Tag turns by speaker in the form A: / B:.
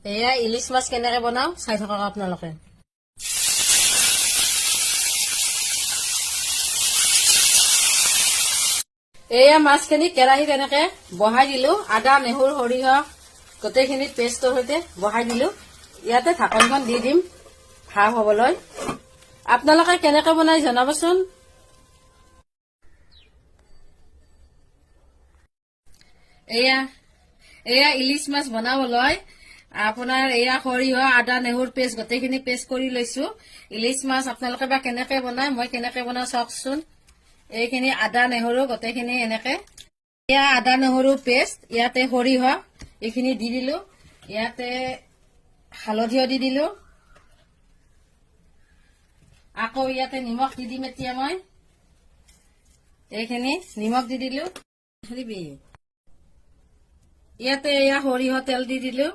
A: এয়া ইলিশ মাছ কেনেকে বনাও চাই থাকক আপোনালোকে। এয়া মাছখিনি কেৰাহীত এনেকে বহাই দিলো, আদা নেহুৰ সৰিয়হ গোটেইখিনি পেষ্টৰ সৈতে বহাই দিলো। ইয়াতে ঢাকনখন দি দিম ভাপ হবলৈ। আপোনালোকে কেনেকে বনাই জনাবচোন। এয়া ইলিশ মাছ বনাবলৈ আপোনাৰ এয়া সৰিয়হ আদা নেহুৰ পেষ্ট গোটেইখিনি পেষ্ট কৰি লৈছো। ইলিশ মাছ আপোনালোকে বা কেনেকে বনাই, মই কেনেকে বনাও চাওকচোন। এইখিনি আদা নেহৰু গোটেইখিনি এনেকে, এয়া আদা নহৰু পেষ্ট, ইয়াতে সৰিয়হ এইখিনি দি দিলো, ইয়াতে হালধিও দি দিলো, আকৌ ইয়াতে নিমখ দি দিম। এতিয়া মই এইখিনি নিমখ দি দিলো, ইয়াতে এয়া সৰিয়হ তেল দি দিলো।